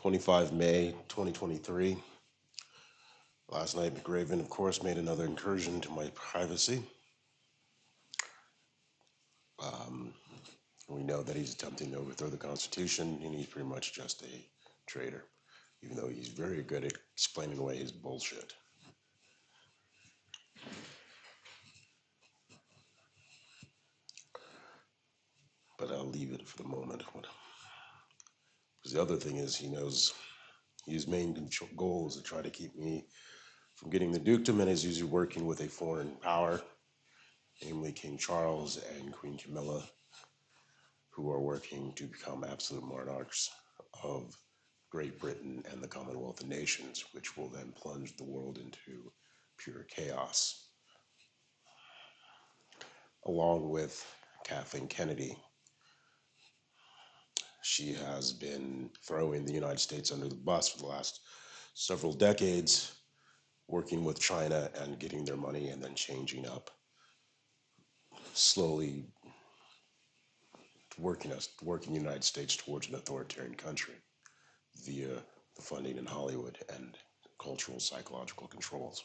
25 May 2023. Last night, McRaven, of course, made another incursion into my privacy. Um, we know that he's attempting to overthrow the Constitution, and he's pretty much just a traitor, even though he's very good at explaining away his bullshit. But I'll leave it for the moment. Because the other thing is, he knows his main goal is to try to keep me from getting the dukedom, and is usually working with a foreign power, namely King Charles and Queen Camilla, who are working to become absolute monarchs of Great Britain and the Commonwealth of Nations, which will then plunge the world into pure chaos, along with Kathleen Kennedy. She has been throwing the United States under the bus for the last several decades, working with China and getting their money and then changing up, slowly working the United States towards an authoritarian country via the funding in Hollywood and cultural psychological controls.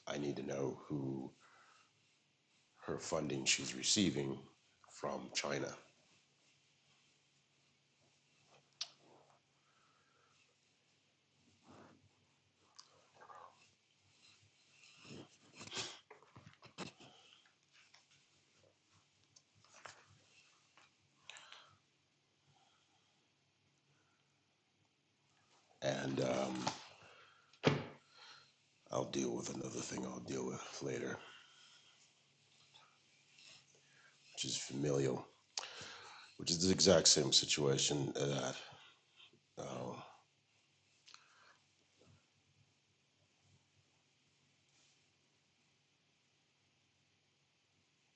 I need to know who her funding she's receiving from China. And I'll deal with another thing I'll deal with later, which is familial, which is the exact same situation that uh,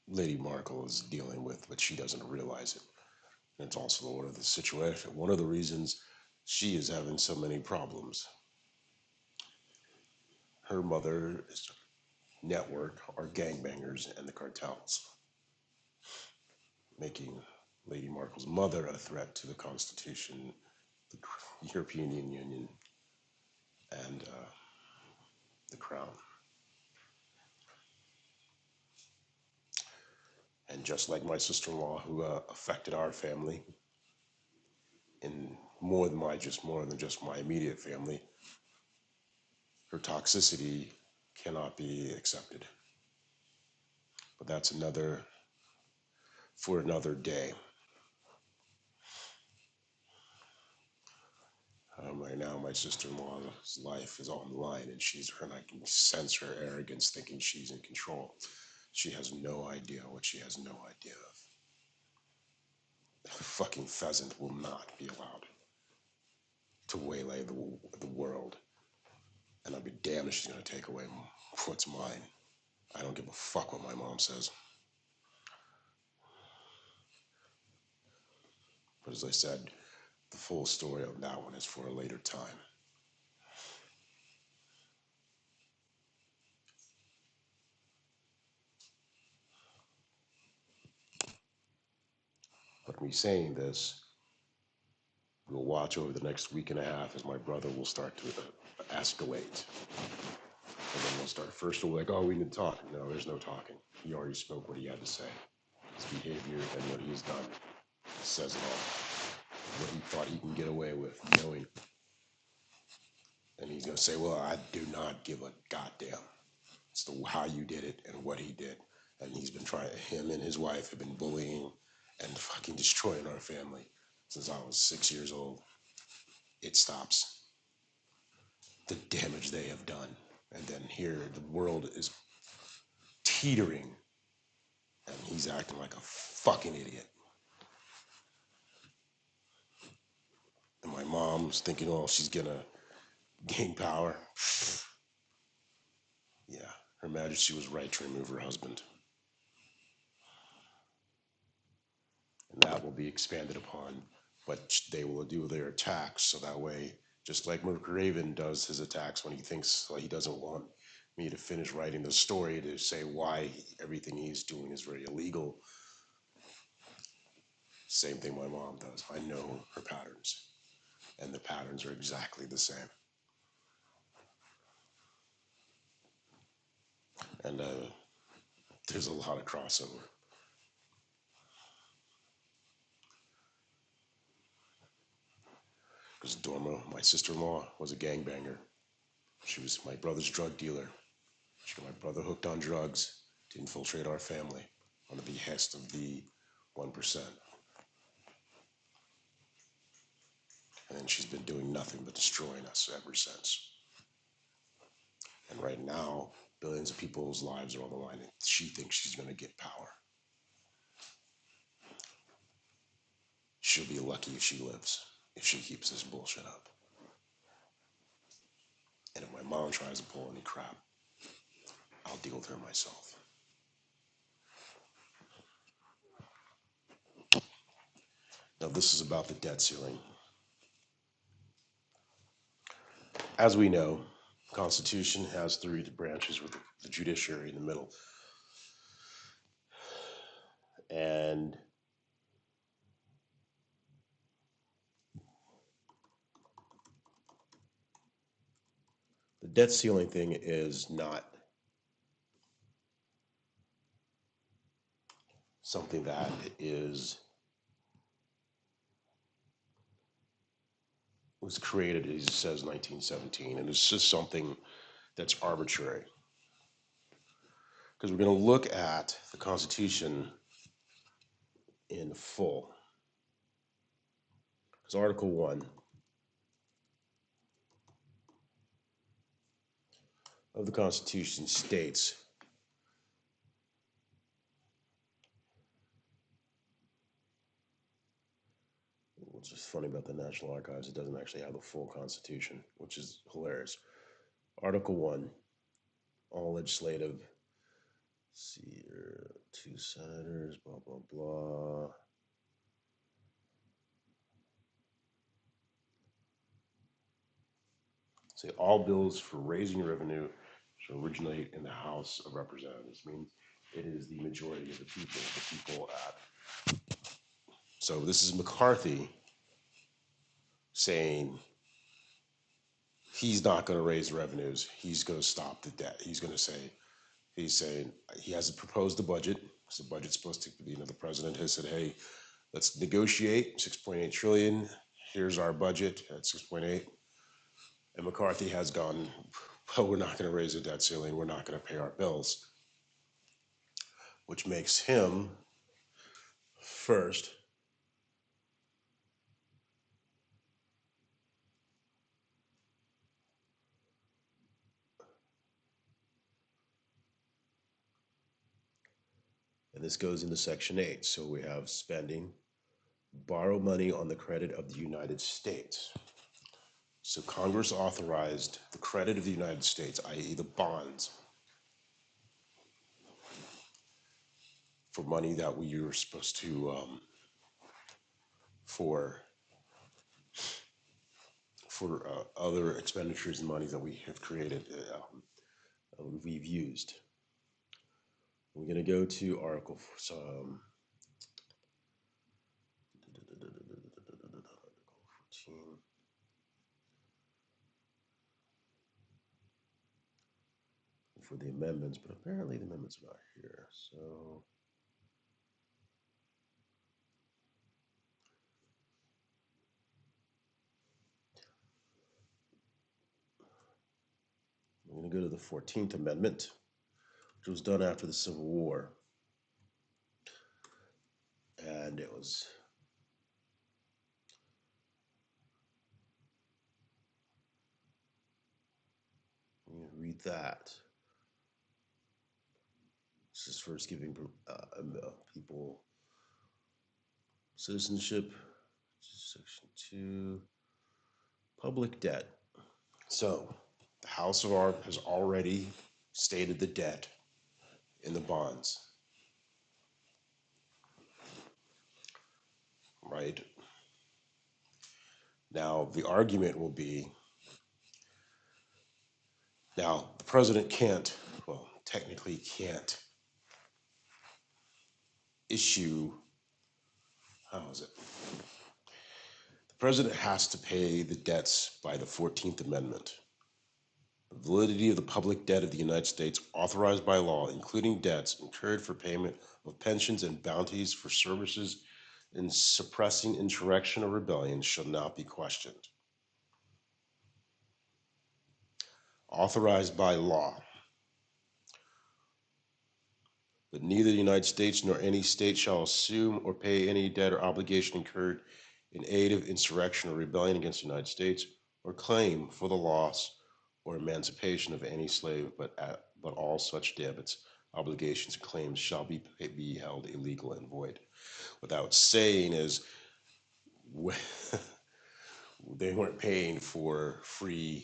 Lady Markle is dealing with, but she doesn't realize it. And it's also one of the situation, one of the reasons she is having so many problems. Her mother's network are gangbangers and the cartels, making Lady Markle's mother a threat to the Constitution, the European Union, and the Crown. And just like my sister-in-law, who affected our family, in more than just my immediate family, her toxicity cannot be accepted. But that's another for another day. Right now, my sister-in-law's life is on the line, and I can sense her arrogance, thinking she's in control. She has no idea what she has no idea of. A fucking pheasant will not be allowed to waylay the world, and I'd be damned if she's gonna take away what's mine. I don't give a fuck what my mom says. But as I said, the full story of that one is for a later time. But me saying this, we'll watch over the next week and a half as my brother will start to escalate. And then we'll start first, we'll be like, oh, we need to talk. No, there's no talking. He already spoke what he had to say. His behavior and what he's done says it all. What he thought he can get away with, knowing. And he's going to say, well, I do not give a goddamn. It's how you did it and what he did. And he's been trying, him and his wife have been bullying and fucking destroying our family since I was 6 years old. It stops the damage they have done. And then here, the world is teetering, and he's acting like a fucking idiot. And my mom's thinking, oh, she's gonna gain power. Yeah, Her Majesty was right to remove her husband. And that will be expanded upon what they will do with their attacks. So that way, just like McRaven does his attacks when he thinks he doesn't want me to finish writing the story to say why everything he's doing is very illegal. Same thing my mom does. I know her patterns, and the patterns are exactly the same. And there's a lot of crossover. Because Dorma, my sister-in-law, was a gangbanger. She was my brother's drug dealer. She got my brother hooked on drugs to infiltrate our family on the behest of the 1%. And then she's been doing nothing but destroying us ever since. And right now, billions of people's lives are on the line, and she thinks she's going to get power. She'll be lucky if she lives, if she keeps this bullshit up. And if my mom tries to pull any crap, I'll deal with her myself. Now, this is about the debt ceiling. As we know, the Constitution has three branches with the judiciary in the middle. And the debt ceiling thing is not something that was created, as it says, 1917, and it's just something that's arbitrary. Because we're going to look at the Constitution in full. Because Article 1 of the Constitution states, which is funny about the National Archives, it doesn't actually have the full Constitution, which is hilarious. Article 1, all legislative, see here, 2 senators, blah, blah, blah. Say all bills for raising revenue shall originate in the House of Representatives. Means it is the majority of the people at. So this is McCarthy saying he's not going to raise revenues. He's going to stop the debt. He's saying he hasn't proposed the budget because the budget's supposed to, the president has said, hey, let's negotiate 6.8 trillion. Here's our budget at 6.8. And McCarthy has gone, well, we're not going to raise the debt ceiling. We're not going to pay our bills, which makes him first and this goes into Section 8. So we have spending, borrow money on the credit of the United States. So Congress authorized the credit of the United States, i.e. the bonds, for money that we were supposed to, for other expenditures and money that we have created, we've used. We're going to go to Article 14. For the amendments, but apparently the amendments are not here. So I'm going to go to the 14th Amendment, which was done after the Civil War. And it was read that. This is first giving people citizenship. Section 2, public debt. So the House of Art has already stated the debt in the bonds. Right? Now, the argument will be, now the president can't, well, technically can't issue how is it? The president has to pay the debts by the 14th Amendment. The validity of the public debt of the United States authorized by law, including debts incurred for payment of pensions and bounties for services in suppressing insurrection or rebellion, shall not be questioned. Authorized by law. That neither the United States nor any state shall assume or pay any debt or obligation incurred in aid of insurrection or rebellion against the United States, or claim for the loss or emancipation of any slave, but all such debits, obligations, and claims shall be held illegal and void. Without saying is they weren't paying for freeing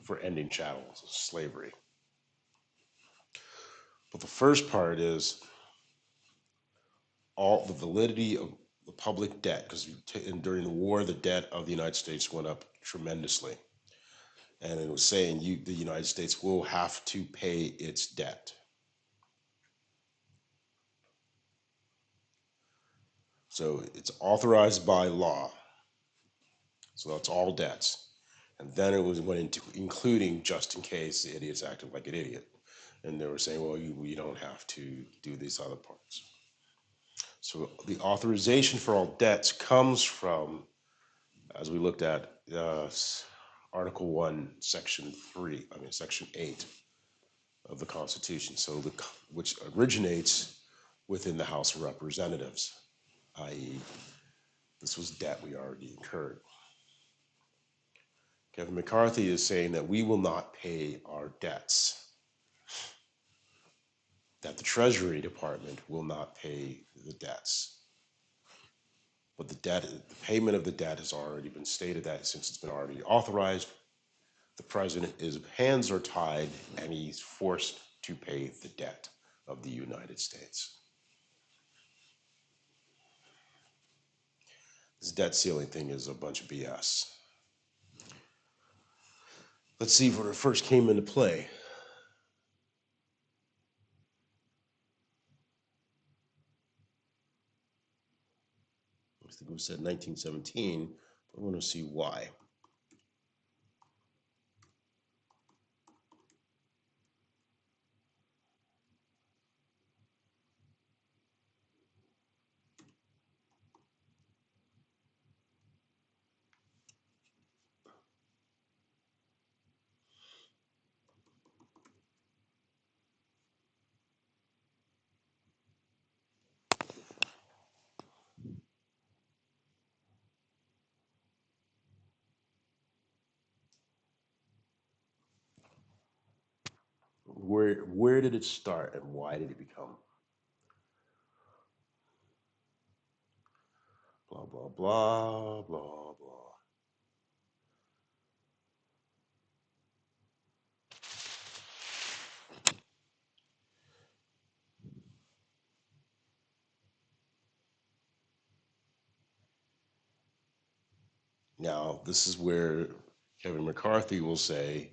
for ending chattel slavery. But the first part is all the validity of the public debt, because during the war, the debt of the United States went up tremendously. And it was saying the United States will have to pay its debt. So it's authorized by law. So that's all debts. And then it went into including just in case the idiot's acted like an idiot. And they were saying, well, you don't have to do these other parts. So the authorization for all debts comes from, as we looked at Article 1, Section 8 of the Constitution. So which originates within the House of Representatives, i.e., this was debt we already incurred. Kevin McCarthy is saying that we will not pay our debts, that the Treasury Department will not pay the debts. But the payment of the debt has already been stated that since it's been already authorized, the president's hands are tied and he's forced to pay the debt of the United States. This debt ceiling thing is a bunch of BS. Let's see when it first came into play. I think it was said 1917, but I want to see why. Where did it start and why did it become blah blah blah blah blah? Now this is where Kevin McCarthy will say,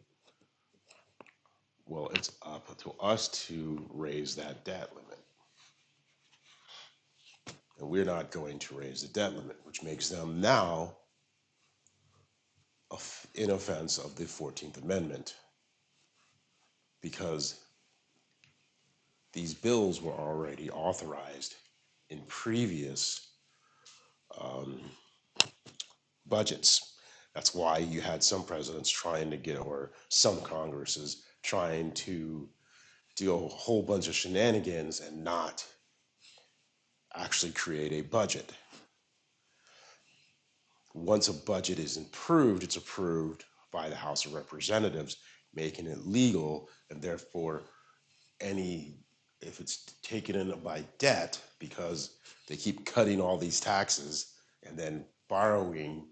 well, it's up to us to raise that debt limit. And we're not going to raise the debt limit, which makes them now in offense of the 14th Amendment, because these bills were already authorized in previous budgets. That's why you had some presidents trying to get, or some Congresses trying to do a whole bunch of shenanigans and not actually create a budget. Once a budget is approved, it's approved by the House of Representatives, making it legal, and therefore if it's taken in by debt, because they keep cutting all these taxes and then borrowing,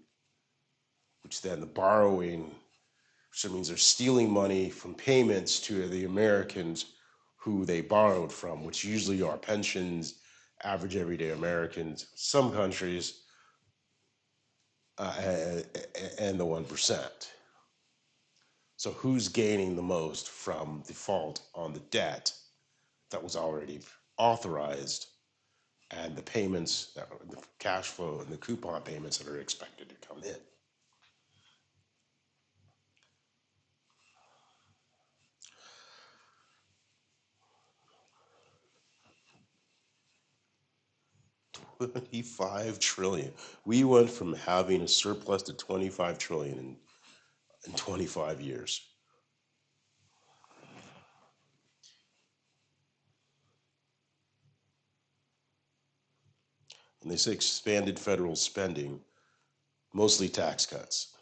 which then the borrowing, which means they're stealing money from payments to the Americans who they borrowed from, which usually are pensions, average everyday Americans, some countries, and the 1%. So who's gaining the most from default on the debt that was already authorized and the payments, the cash flow and the coupon payments that are expected to come in. $25 trillion. We went from having a surplus to 25 trillion in 25 years. And they say expanded federal spending, mostly tax cuts.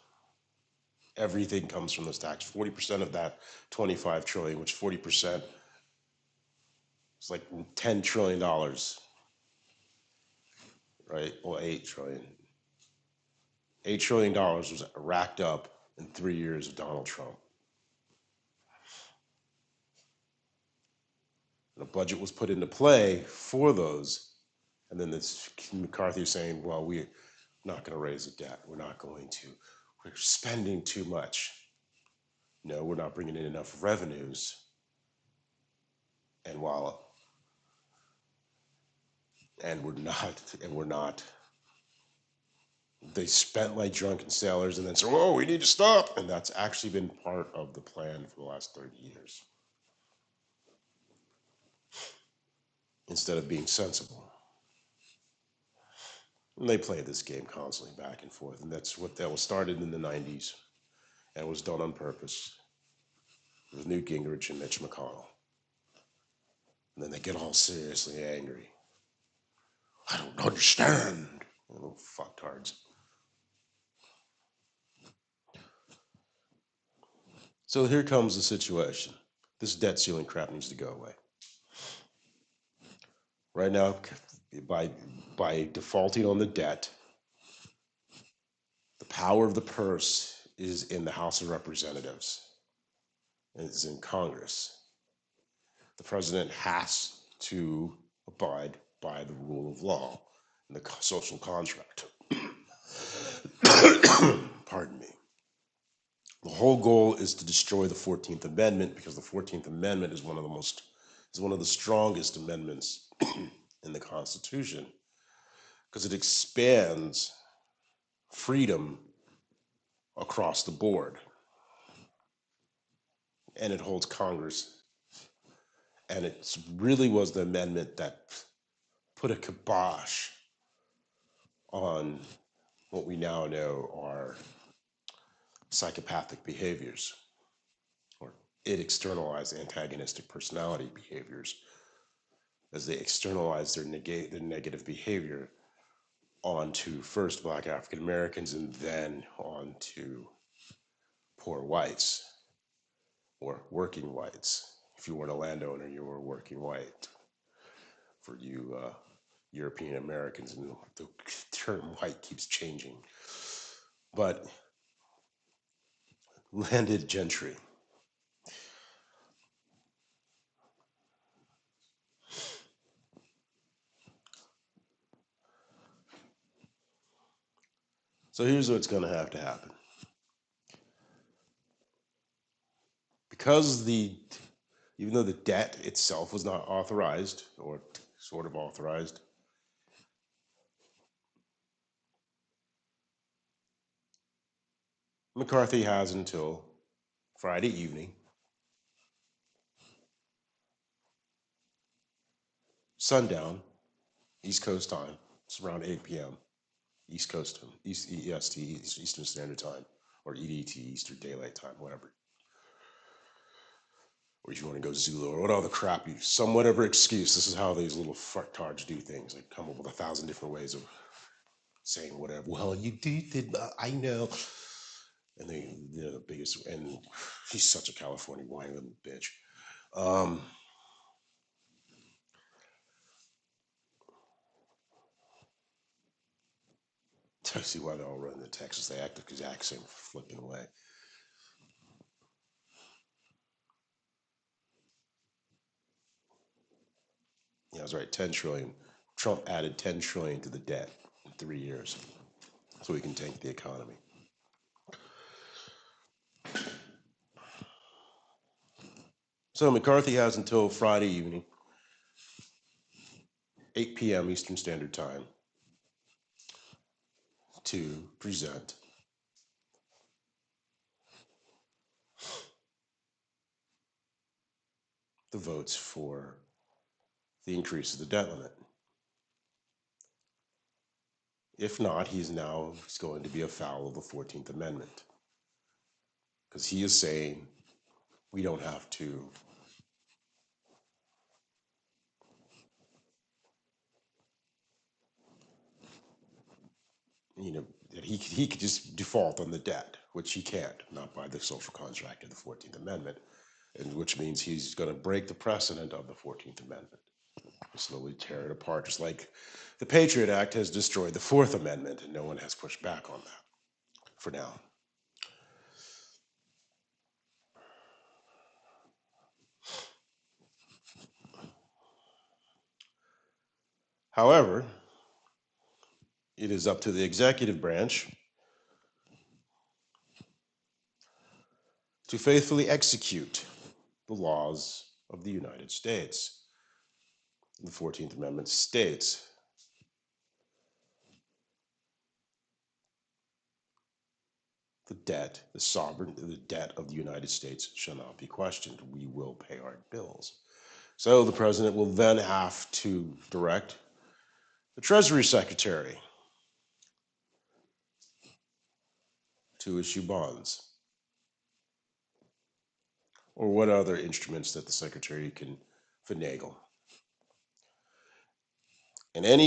Everything comes from those tax. 40% of that 25 trillion, which 40% is like $10 trillion, right? Well, 8 trillion. $8 trillion was racked up in 3 years of Donald Trump. And a budget was put into play for those. And then this McCarthy saying, well, we're not going to raise the debt. We're not going to. We're spending too much. No, we're not bringing in enough revenues. And we're not, they spent like drunken sailors and then said, oh, we need to stop. And that's actually been part of the plan for the last 30 years. Instead of being sensible. And they play this game constantly back and forth. And that was started in the 90s and was done on purpose with Newt Gingrich and Mitch McConnell. And then they get all seriously angry. I don't understand. Little fucktards. So here comes the situation. This debt ceiling crap needs to go away. Right now, by defaulting on the debt, the power of the purse is in the House of Representatives. And it's in Congress. The president has to abide by the rule of law and the social contract. Pardon me. The whole goal is to destroy the 14th Amendment because the 14th Amendment is one of the strongest amendments in the Constitution because it expands freedom across the board. And it holds Congress. And it really was the amendment that put a kibosh on what we now know are psychopathic behaviors, or it externalized antagonistic personality behaviors as they externalize their negative behavior onto first Black African Americans and then onto poor whites or working whites. If you weren't a landowner, you were a working white. For you European Americans, and the term white keeps changing. But landed gentry. So here's what's going to happen. Because even though the debt itself was not authorized, or sort of authorized, McCarthy has until Friday evening, sundown, East Coast time. It's around 8 p.m. East Coast, EST, Eastern Standard Time, or EDT, Eastern Daylight Time, whatever. Or if you want to go Zulu or what other crap, some whatever excuse. This is how these little fucktards do things. They come up with 1,000 different ways of saying whatever. Well, you did, I know. And they're the biggest, and he's such a California whiny little bitch. I see why they all run to Texas. They act the exact same flipping way. Yeah, I was right. 10 trillion. Trump added 10 trillion to the debt in 3 years, so we can tank the economy. So McCarthy has until Friday evening 8 p.m. Eastern Standard Time, to present the votes for the increase of the debt limit. If not, he's going to be afoul of the 14th Amendment, because he is saying we don't have to that he could just default on the debt, which he can't, not by the social contract of the 14th Amendment, and which means he's going to break the precedent of the 14th Amendment, slowly tear it apart, just like the Patriot Act has destroyed the Fourth Amendment, and no one has pushed back on that for now. However, it is up to the executive branch to faithfully execute the laws of the United States. The 14th Amendment states the debt of the United States shall not be questioned. We will pay our bills. So the president will then have to direct the Treasury Secretary to issue bonds, or what other instruments that the Secretary can finagle. And then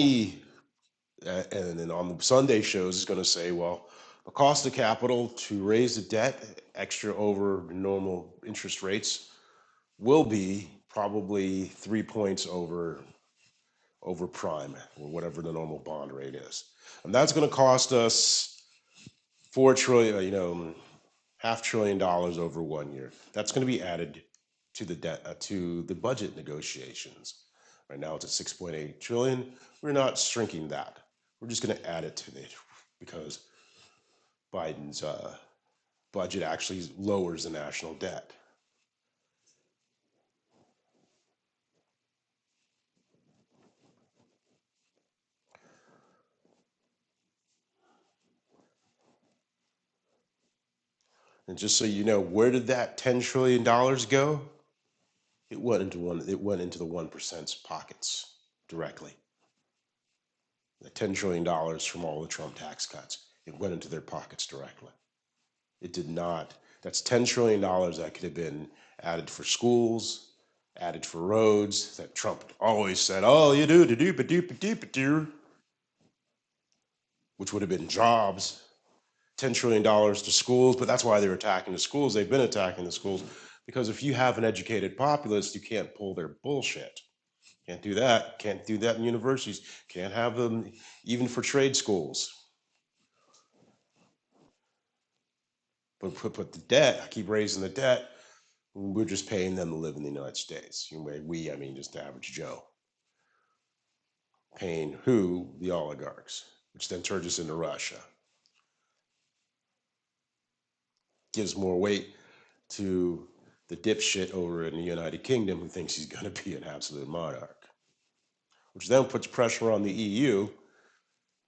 on the Sunday shows is going to say, well, the cost of capital to raise the debt extra over normal interest rates will be probably 3 points over prime, or whatever the normal bond rate is. And that's going to cost us $4 trillion, $500 billion over 1 year. That's going to be added to the debt, to the budget negotiations. Right now it's at 6.8 trillion. We're not shrinking that. We're just going to add it to it because Biden's budget actually lowers the national debt. And just so you know, where did that $10 trillion go? It went into the 1%'s pockets directly. The $10 trillion from all the Trump tax cuts, it went into their pockets directly. It did not. That's $10 trillion that could have been added for schools, added for roads, that Trump always said, oh, you do, which would have been jobs. $10 trillion to schools, but that's why they're attacking the schools. They've been attacking the schools because if you have an educated populace, you can't pull their bullshit. Can't do that. Can't do that in universities. Can't have them even for trade schools. But the debt, I keep raising the debt. We're just paying them to live in the United States. I mean just the average Joe. Paying who? The oligarchs, which then turns us into Russia. Gives more weight to the dipshit over in the United Kingdom who thinks he's going to be an absolute monarch, which then puts pressure on the EU,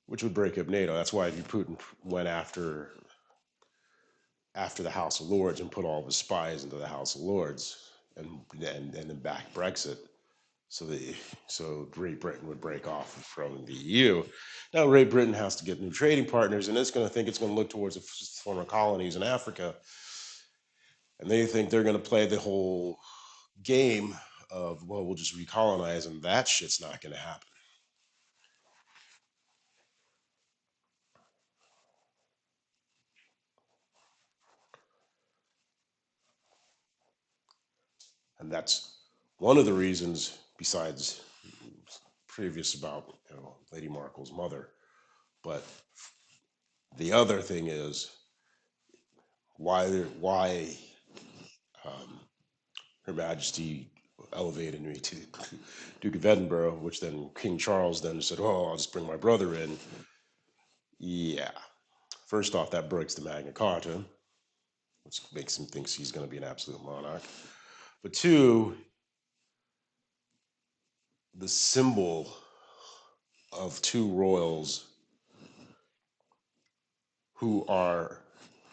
which would break up NATO. That's why Putin went after the House of Lords and put all of his spies into the House of Lords and then back Brexit, so Great Britain would break off from the EU. Now Great Britain has to get new trading partners, and it's going to look towards the former colonies in Africa, and they think they're going to play the whole game of, well, we'll just recolonize, and that shit's not going to happen. And that's one of the reasons, besides previous about Lady Markle's mother, but the other thing is why Her Majesty elevated me to Duke of Edinburgh, which then King Charles then said, "Oh, I'll just bring my brother in." Yeah. First off, that breaks the Magna Carta, which makes him think he's going to be an absolute monarch. But two, the symbol of two royals who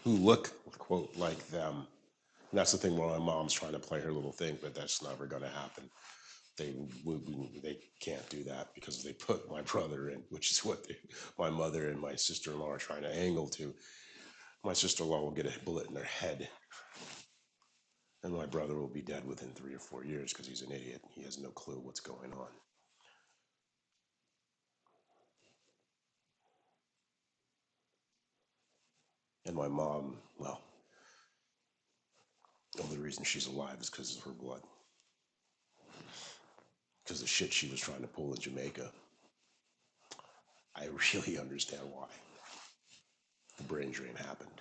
look, quote, like them. And that's the thing where my mom's trying to play her little thing, but that's never going to happen. They can't do that because they put my brother in, which is what my mother and my sister-in-law are trying to angle to. My sister-in-law will get a bullet in their head, and my brother will be dead within 3 or 4 years because he's an idiot. He has no clue what's going on. And my mom, well, the only reason she's alive is because of her blood. Because the shit she was trying to pull in Jamaica. I really understand why the brain drain happened.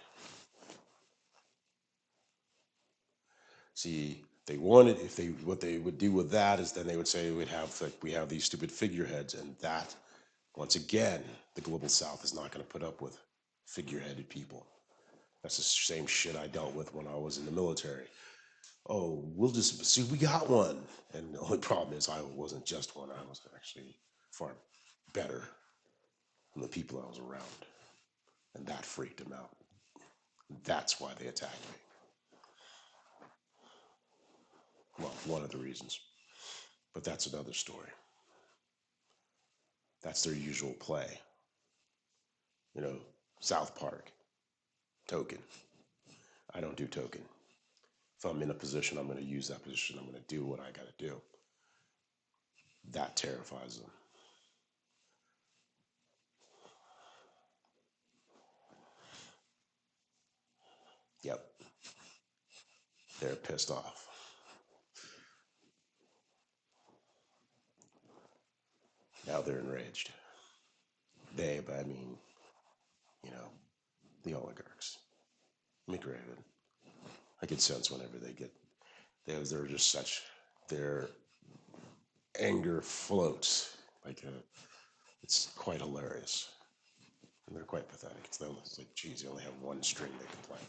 See, they wanted, if they, what they would do with that is then they would say we'd have, like, we have these stupid figureheads, and that, once again, the global south is not going to put up with figureheaded people. That's the same shit I dealt with when I was in the military. Oh, we'll just see, we got one. And the only problem is I wasn't just one, I was actually far better than the people I was around. And that freaked them out. That's why they attacked me. Well, one of the reasons. But that's another story. That's their usual play. You know, South Park, token. I don't do token. If I'm in a position, I'm going to use that position. I'm going to do what I got to do. That terrifies them. Yep. They're pissed off. Now they're enraged. They, but I mean, you know, the oligarchs. McRaven. I can sense whenever they get, they're just such, their anger floats. Like, it's quite hilarious. And they're quite pathetic. It's like, geez, they only have one string they can play.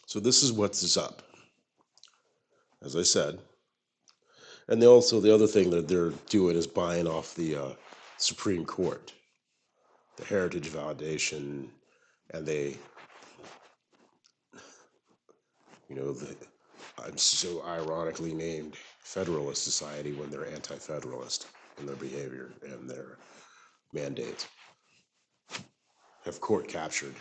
So this is what's up, as I said. And they also, the other thing that they're doing is buying off the Supreme Court, the Heritage Foundation, and they, I'm so ironically named Federalist Society when they're anti-federalist in their behavior and their mandates, have court captured.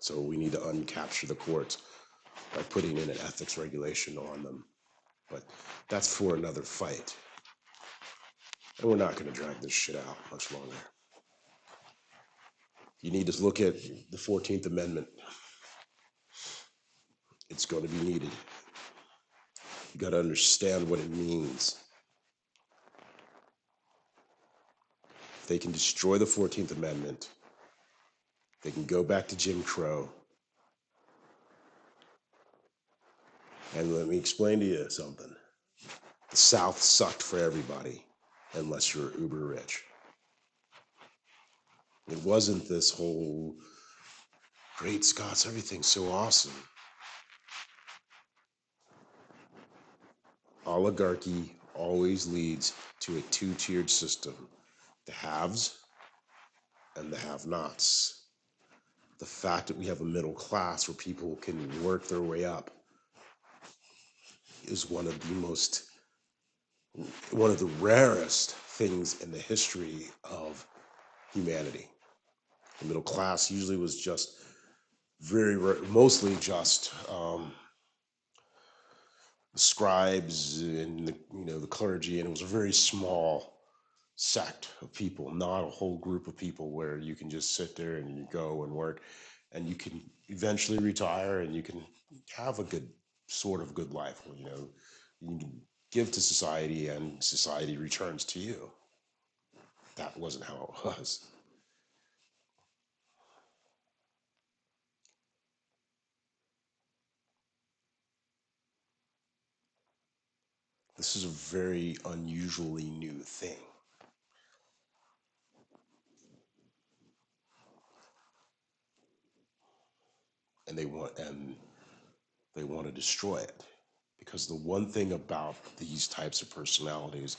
So we need to uncapture the courts by putting in an ethics regulation on them. But that's for another fight. And we're not going to drag this shit out much longer. You need to look at the 14th Amendment. It's going to be needed. You got to understand what it means. If they can destroy the 14th Amendment, they can go back to Jim Crow. And let me explain to you something. The South sucked for everybody, unless you're uber rich. It wasn't this whole, great Scots, everything's so awesome. Oligarchy always leads to a two-tiered system. The haves and the have-nots. The fact that we have a middle class where people can work their way up is one of the rarest things in the history of humanity. The middle class usually was just mostly just the scribes and the clergy, and it was a very small sect of people, not a whole group of people where you can just sit there and you go and work, and you can eventually retire and you can have a good life. You can give to society and society returns to you. That wasn't how it was. This is a very unusually new thing. and they want to destroy it. Because the one thing about these types of personalities,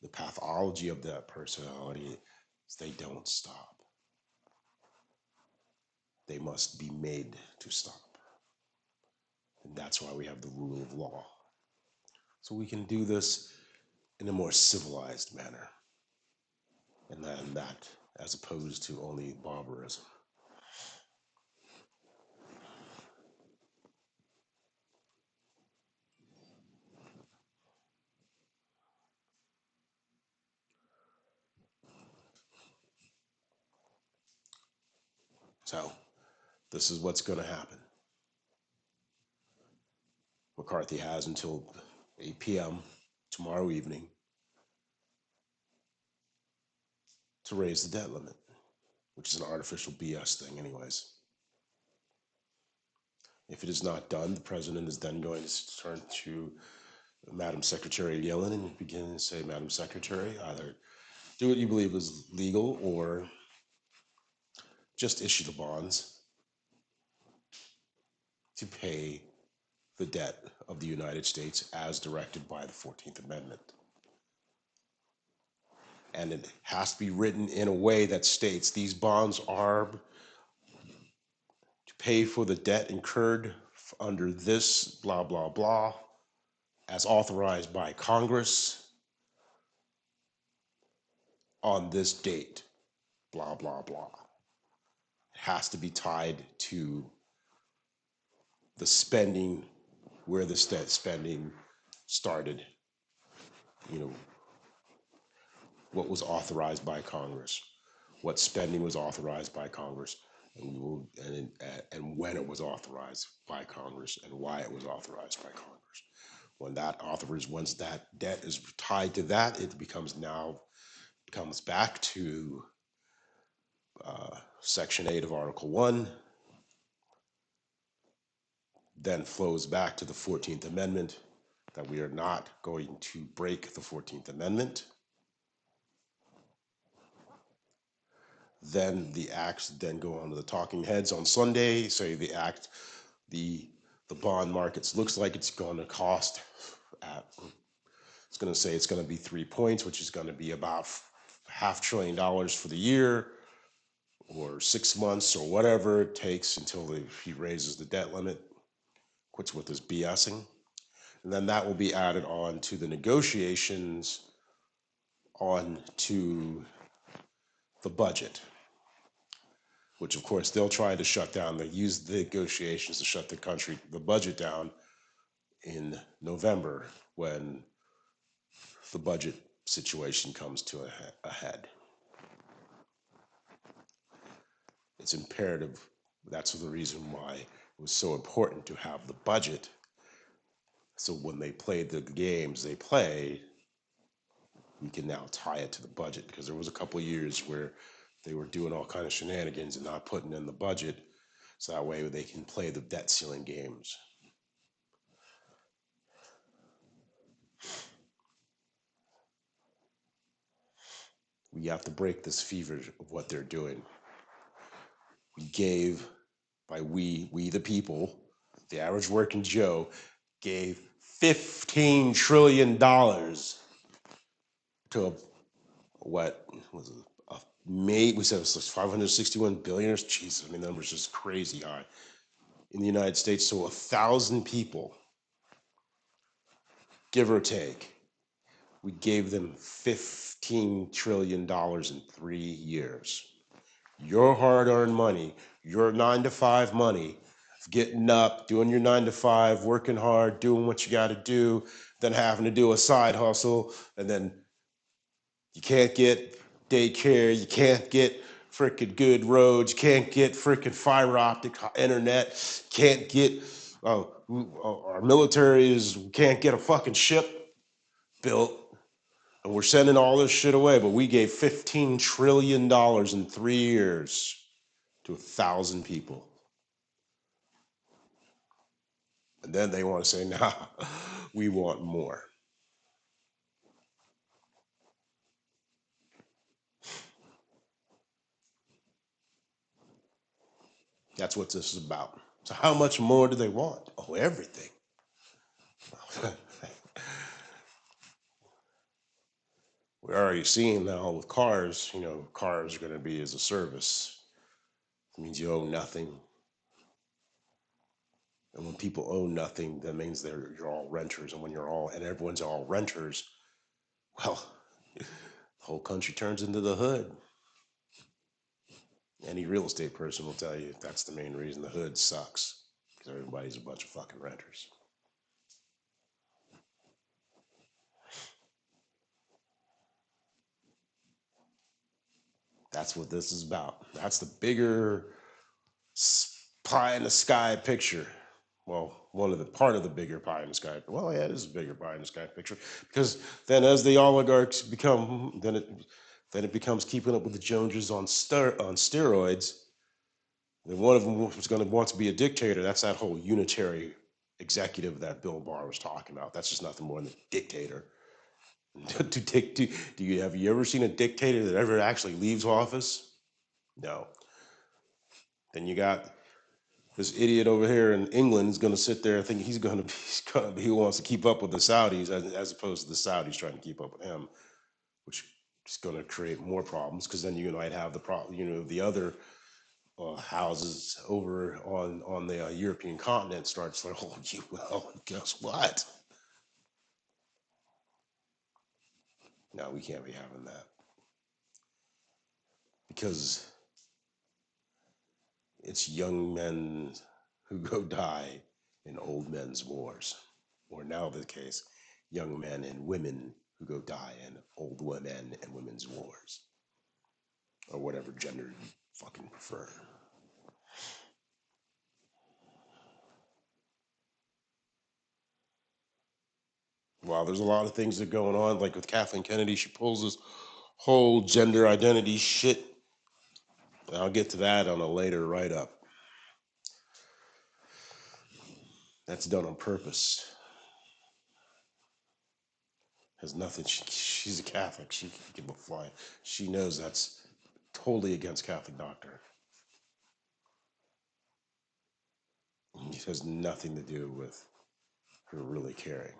the pathology of that personality, is they don't stop. They must be made to stop. And that's why we have the rule of law. So we can do this in a more civilized manner. And then that, as opposed to only barbarism. So this is what's going to happen. McCarthy has until 8 p.m. tomorrow evening to raise the debt limit, which is an artificial BS thing, anyways. If it is not done, the president is then going to turn to Madam Secretary Yellen and begin to say, Madam Secretary, either do what you believe is legal or just issue the bonds to pay the debt of the United States as directed by the 14th Amendment. And it has to be written in a way that states these bonds are to pay for the debt incurred under this blah, blah, blah, as authorized by Congress on this date, blah, blah, blah. It has to be tied to the spending, where the spending started, you know, what was authorized by Congress, what spending was authorized by Congress, and when it was authorized by Congress, and why it was authorized by Congress. Once that debt is tied to that, it comes back to Section 8 of Article 1, then flows back to the 14th Amendment, that we are not going to break the 14th Amendment. Then the acts then go on to the talking heads on Sunday, say the bond markets looks like it's going to cost it's going to say it's going to be 3 points, which is going to be about $500 billion for the year, or 6 months, or whatever it takes until he raises the debt limit, quits with his BSing. And then that will be added on to the negotiations on to the budget, which of course they'll try to shut down. They use the negotiations to shut the budget down in November when the budget situation comes to a head. It's imperative. That's the reason why it was so important to have the budget. So when they played the games they played, we can now tie it to the budget, because there was a couple of years where they were doing all kind of shenanigans and not putting in the budget, so that way they can play the debt ceiling games. We have to break this fever of what they're doing. We gave, by we the people, the average working Joe, gave $15 trillion to what was it? We said it was 561 billion. Jesus, I mean, the number's just crazy high in the United States. So 1,000 people, give or take, we gave them $15 trillion in 3 years. Your hard-earned money, your 9-to-5 money, getting up, doing your 9-to-5, working hard, doing what you got to do, then having to do a side hustle, and then you can't get daycare, you can't get freaking good roads, you can't get freaking fiber optic internet, can't get, our military can't get a fucking ship built, and we're sending all this shit away, but we gave $15 trillion in 3 years to 1,000 people. And then they want to say, nah, we want more. That's what this is about. So how much more do they want? Oh, everything. We're already seeing now with cars, cars are going to be as a service. It means you owe nothing. And when people owe nothing, that means you're all renters. And when everyone's all renters, well, the whole country turns into the hood. Any real estate person will tell you that's the main reason the hood sucks, because everybody's a bunch of fucking renters. That's what this is about. That's the bigger pie in the sky picture. Well, part of the bigger pie in the sky. Well, yeah, it is a bigger pie in the sky picture, because then as the oligarchs become, then it becomes keeping up with the Joneses on steroids. Then one of them was going to want to be a dictator. That's that whole unitary executive that Bill Barr was talking about. That's just nothing more than a dictator. Have you ever seen a dictator that ever actually leaves office? No. Then you got this idiot over here in England is going to sit there thinking he wants to keep up with the Saudis, as opposed to the Saudis trying to keep up with him, which is going to create more problems, because then you might have the problem, the other houses over on the European continent starts like, oh, well, guess what? No, we can't be having that, because it's young men who go die in old men's wars, or now the case, young men and women who go die in old women and women's wars, or whatever gender you fucking prefer. Wow, there's a lot of things that are going on, like with Kathleen Kennedy. She pulls this whole gender identity shit. I'll get to that on a later write up. That's done on purpose. Has nothing. She's a Catholic. She can give a fly. She knows that's totally against Catholic doctrine. It has nothing to do with her really caring.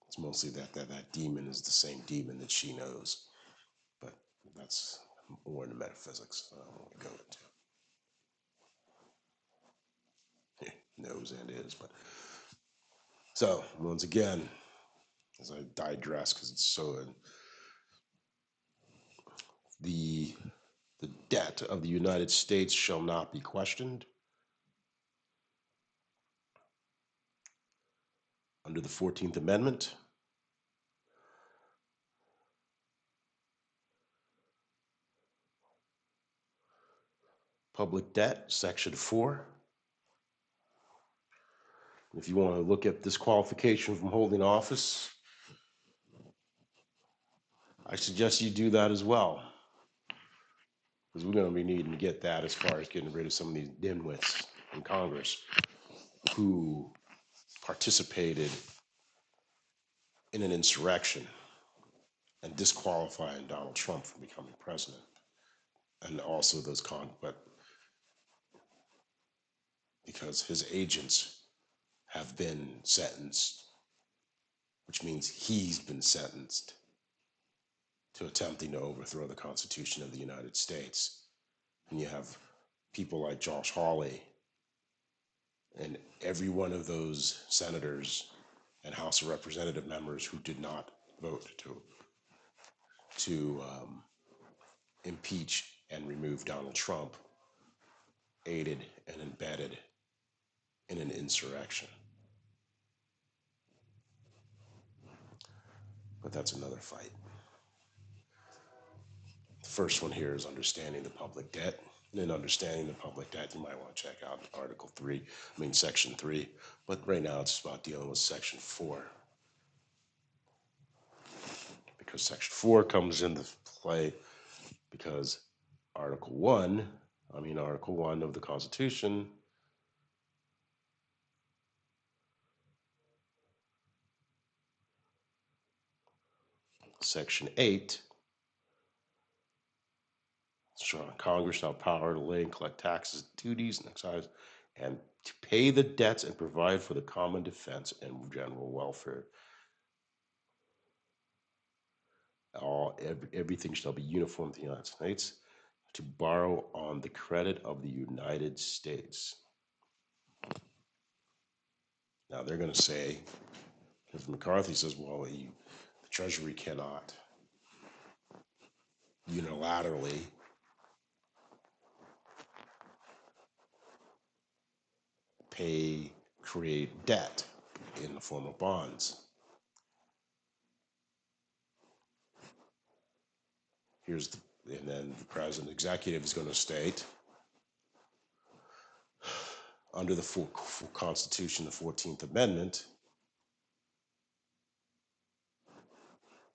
It's mostly that demon is the same demon that she knows. But that's more into metaphysics. I don't want to go into knows and is. But so once again, as I digress, because it's so the the debt of the United States shall not be questioned under the 14th Amendment. Public debt, Section 4. If you want to look at disqualification from holding office, I suggest you do that as well, because we're going to be needing to get that as far as getting rid of some of these dimwits in Congress who participated in an insurrection and disqualifying Donald Trump from becoming president. And also but because his agents have been sentenced, which means he's been sentenced to attempting to overthrow the Constitution of the United States. And you have people like Josh Hawley and every one of those senators and House of Representative members who did not vote to impeach and remove Donald Trump aided and embedded in an insurrection. But that's another fight. The first one here is understanding the public debt. And in understanding the public debt, you might want to check out Section 3. But right now it's about dealing with Section 4. Because Section 4 comes into play because Article 1 of the Constitution Section 8 Congress shall have power to lay and collect taxes, duties, and excise, and to pay the debts and provide for the common defense and general welfare. Everything shall be uniform to the United States, to borrow on the credit of the United States. Now they're going to say, if McCarthy says, well, the Treasury cannot unilaterally create debt in the form of bonds. And then the president executive is going to state, under the full Constitution, the 14th Amendment,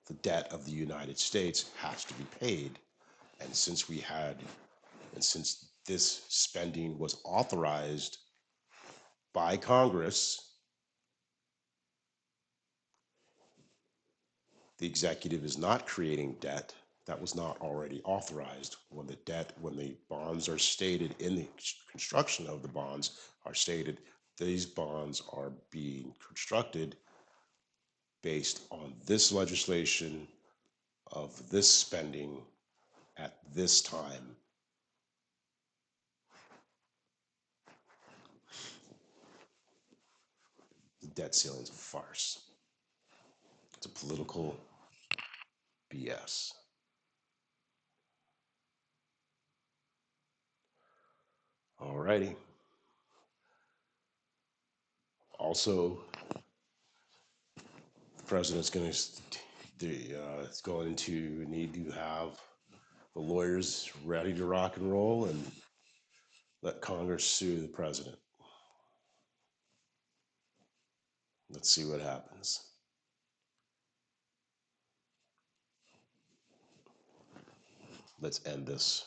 the debt of the United States has to be paid. And since this spending was authorized by Congress, the executive is not creating debt that was not already authorized. When the bonds are stated in the construction of the bonds are stated, these bonds are being constructed based on this legislation of this spending at this time. The debt ceiling is a farce. It's a political BS. Alrighty. Also, the president's going to need to have the lawyers ready to rock and roll and let Congress sue the president. Let's see what happens. Let's end this.